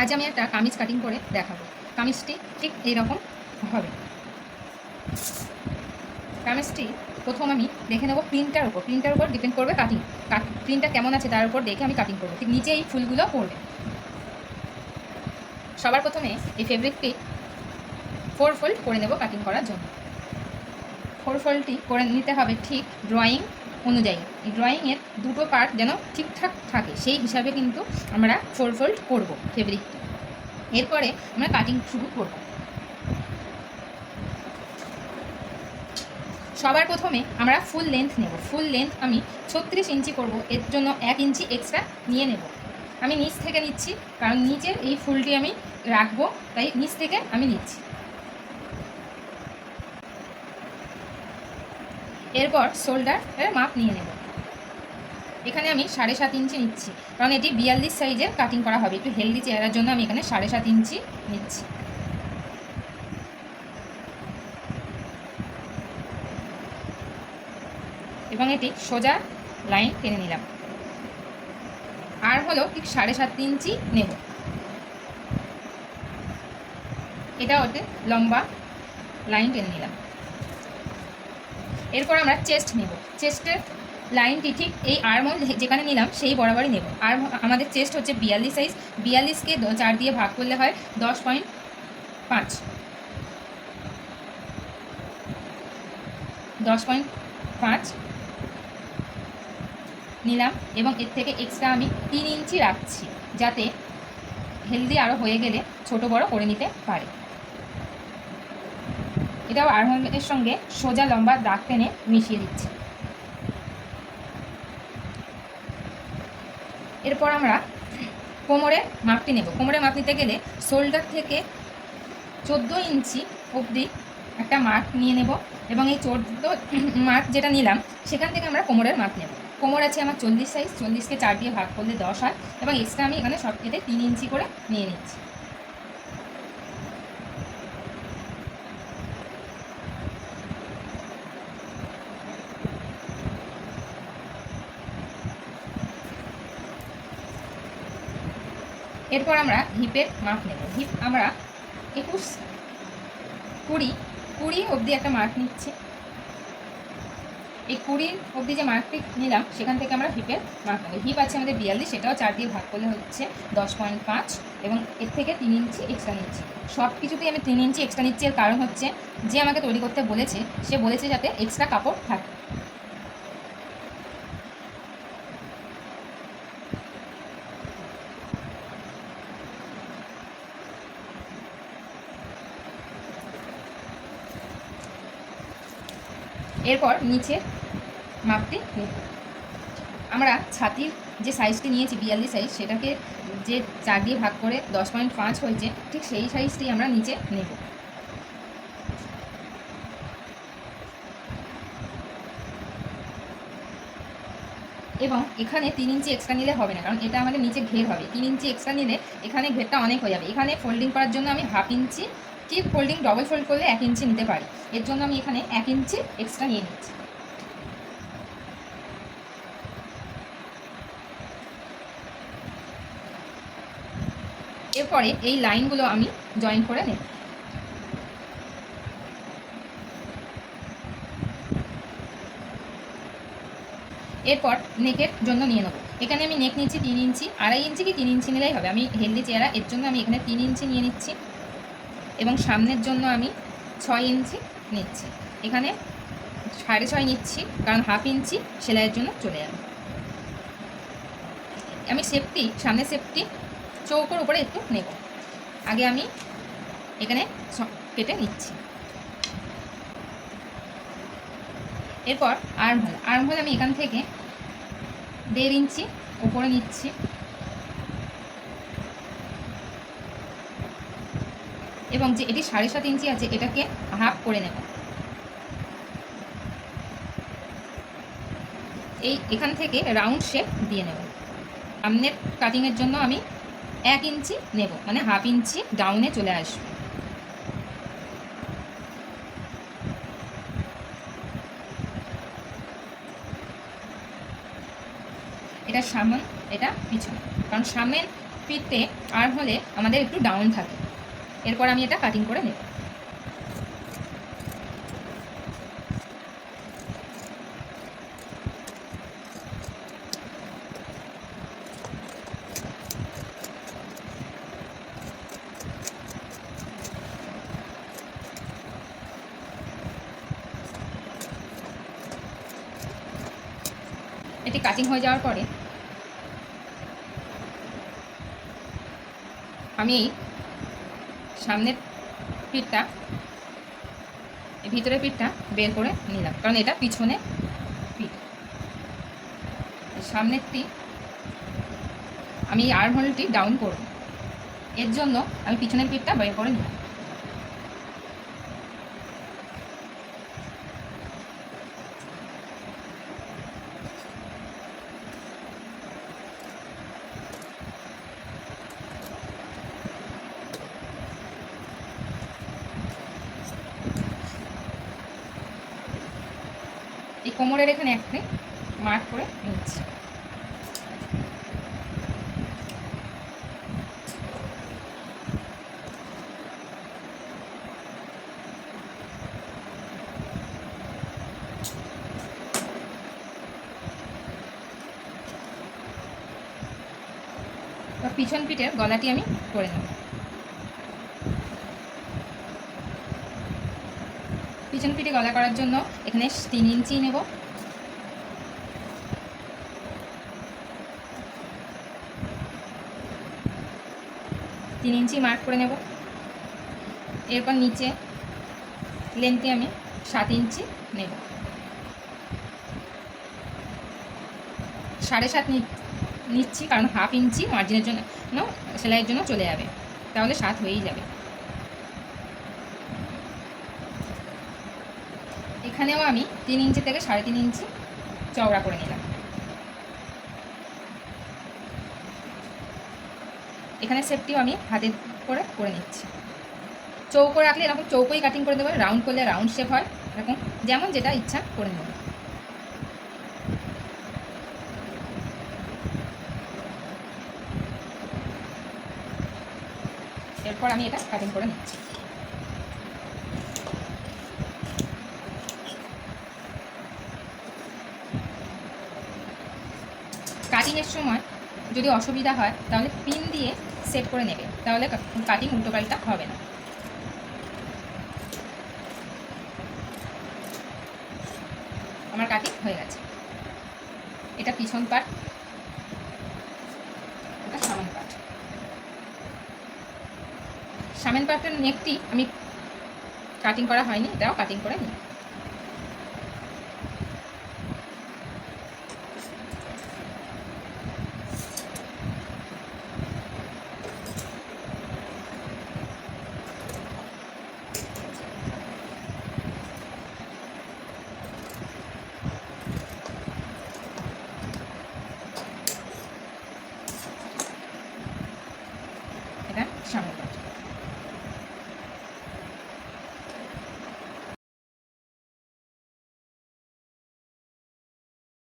আজ আমি একটা কামিজ কাটিং করে দেখাবো। কামিজটি ঠিক এইরকম হবে। কামিজটি প্রথম আমি দেখে নেব প্রিন্টটার উপর ডিপেন্ড করবে কাটিং। প্রিন্টটা কেমন আছে তার উপর দেখে আমি কাটিং করবো। ঠিক নিচে এই ফুলগুলো পড়বে। সবার প্রথমে এই ফেব্রিকটি 4 ফোল্ড করে নেব কাটিং করার জন্য। 4 ফোল্ডটি করে নিতে হবে ঠিক ড্রয়িং অনুযায়ী। এই ড্রয়িংয়ের দুটো পার্ট যেন ঠিকঠাক থাকে সেই হিসাবে কিন্তু আমরা 4 ফোল্ড করব ফেব্রিকটি। এরপরে আমরা কাটিং শুরু করব। সবার প্রথমে আমরা ফুল লেন্থ নেব। ফুল লেন্থ আমি 36 ইঞ্চি করব। এর জন্য 1 ইঞ্চি এক্সট্রা নিয়ে নেব। আমি নিচ থেকে নিচ্ছি, কারণ নিচের এই ফুলটি আমি রাখবো, তাই নিচ থেকে আমি নিচ্ছি। এরপর শোল্ডারের মাপ নিয়ে নেব। এখানে আমি 7.5 ইঞ্চি নিচ্ছি, কারণ এটি 42 সাইজের কাটিং করা হবে। একটু হেলদি চেহারার জন্য আমি এখানে 7.5 ইঞ্চি নিচ্ছি। এবং এটি সোজা লাইন টেনে নিলাম। আর হলো ঠিক 7.5 ইঞ্চি নেব। এটা ওতে লম্বা লাইন টেনে নিলাম। এরপর আমরা চেস্ট নেব। চেস্টের লাইনটি ঠিক এই আর্মহোল যেখানে নিলাম সেই বরাবরই নেব। আর আমাদের চেস্ট হচ্ছে 42 সাইজ। 42কে 4 দিয়ে ভাগ করলে হয় 10.5। 10.5 নিলাম এবং এর থেকে এক্সট্রা আমি 3 ইঞ্চি রাখছি, যাতে হেলদি আরও হয়ে গেলে ছোট বড় করে নিতে পারে। এটাও আর্মহোলের সঙ্গে সোজা লম্বা দাগ টেনে মিশিয়ে দিচ্ছি। এরপর আমরা কোমরের মাপটি নেব। কোমরের মাপ নিতে গেলে শোল্ডার থেকে 14 ইঞ্চি অবধি একটা মার্ক নিয়ে নেব এবং এই 14 মার্ক যেটা নিলাম সেখান থেকে আমরা কোমরের মাপ নেব। কোমর আছে আমার 40 সাইজ। 40কে 4 দিয়ে ভাগ করলে 10 হয় এবং এক্সট্রা আমি এখানে সব কেটে 3 ইঞ্চি করে নিয়ে নিচ্ছি। এরপর আমরা হিপের মাপ নেব। হিপ আমরা 21, 20 অবধি একটা মার্ক নিচ্ছি। এই 20 অবধি যে মার্কটি নিলাম সেখান থেকে আমরা হিপের মার্ক নেব। হিপ আছে আমাদের 42, সেটাও 4 দিয়ে ভাগ করলে হচ্ছে 10.5 এবং এর থেকে 3 ইঞ্চি এক্সট্রা নিচ্ছি। সব কিছুতেই আমি 3 ইঞ্চি এক্সট্রা নিচ্ছি। এর কারণ হচ্ছে যে আমাকে তৈরি করতে বলেছে সে বলেছে যাতে এক্সট্রা কাপড় থাকে। এরপর নিচে মাপটি নেব। আমরা ছাতির যে সাইজটি নিয়েছি 42 সাইজ, সেটাকে যে 4 দিয়ে ভাগ করে 10.5 হয়েছে, ঠিক সেই সাইজটি আমরা নিচে নেব। এবং এখানে 3 ইঞ্চি এক্সট্রা নিলে হবে না, কারণ এটা আমাদের নিচে ঘের হবে। 3 ইঞ্চি এক্সট্রা নিলে এখানে ঘেরটা অনেক হয়ে যাবে। এখানে ফোল্ডিং করার জন্য আমি 1/2 ইঞ্চি, ঠিক ফোল্ডিং ডবল ফোল্ড করলে 1 ইঞ্চি নিতে পারি। এর জন্য আমি এখানে 1 ইঞ্চি এক্সট্রা নিয়ে নিচ্ছি। এরপরে এই লাইনগুলো আমি জয়েন করে নেব। এরপর নেকের জন্য নিয়ে নেব। এখানে আমি নেক নিচ্ছি 3 ইঞ্চি। 2.5 ইঞ্চি কি 3 ইঞ্চি নিলেই হবে। আমি হেলদি চেহারা, এর জন্য আমি এখানে 3 ইঞ্চি নিয়ে নিচ্ছি এবং সামনের জন্য আমি 6 ইঞ্চি নিচ্ছি। এখানে 6.5 নিচ্ছি, কারণ 1/2 ইঞ্চি সেলাইয়ের জন্য চলে যাবে। আমি সেফটি, সামনের সেফটি চৌকোর উপরে একটু নেব। আগে আমি এখানে কেটে নিচ্ছি। এরপর আর্মহোল আমি এখান থেকে 1.5 ইঞ্চি উপরে নিচ্ছি এবং যে এটি 7.5 ইঞ্চি আছে এটাকে হাফ করে নেব। এখান থেকে রাউন্ড শেপ দিয়ে নেব। সামনের কাটিংয়ের জন্য আমি 1 ইঞ্চি নেব, মানে 1/2 ইঞ্চি ডাউনে চলে আসবে। এটা সামনে, এটা পিছনে, কারণ সামনের পিঠে আর হলে আমাদের একটু ডাউন থাকে। এরপর আমি এটা কাটিং করে নেব। এটি কাটিং হয়ে যাওয়ার পরে আমি সামনের পিঠটা, ভিতরের পিঠটা বের করে নিলাম, কারণ এটা পিছনে পিঠ। সামনেরটি আমি আর্মহোলটি ডাউন করব, এর জন্য আমি পিছনের পিঠটা বের করে নিলাম। এই কোমরের এখানে একটা মার্ক করে নিচ্ছি। পিছন পিঠের গলাটি আমি করে নেব। পিছন পিঠে গলা করার জন্য এখানে 3 ইঞ্চি নেব। তিন ইঞ্চি মার্ক করে নেব। এরপর নিচে লেন্থে আমি 7 ইঞ্চি নেব। 7.5 নিচ্ছি, কারণ 1/2 ইঞ্চি মার্জিনের জন্য সেলাইয়ের জন্য চলে যাবে, তাহলে 7 হয়েই যাবে। এখানেও আমি 3 ইঞ্চি থেকে 3.5 ইঞ্চি চওড়া করে নিলাম। এখানে শেপটিও আমি হাতে করে নিচ্ছি। চৌকো রাখলে এরকম চৌকোই কাটিং করে দেবো, রাউন্ড করলে রাউন্ড শেপ হয়, এরকম যেমন যেটা ইচ্ছা করে নেব। এরপর আমি এটা কাটিং করে নিচ্ছি। কাটিংয়ের সময় যদি অসুবিধা হয় তাহলে পিন দিয়ে সেট করে নেবে, তাহলে কাটিং উল্টোপাল্টা হবে না। আমার কাটিং হয়ে গেছে। এটা পিছন পার্ট, এটা সামন পার্ট। সামন পার্টের নেকটি আমি কাটিং করা হয়নি, এটাও কাটিং করে নিই। এটা সামন পার্ট।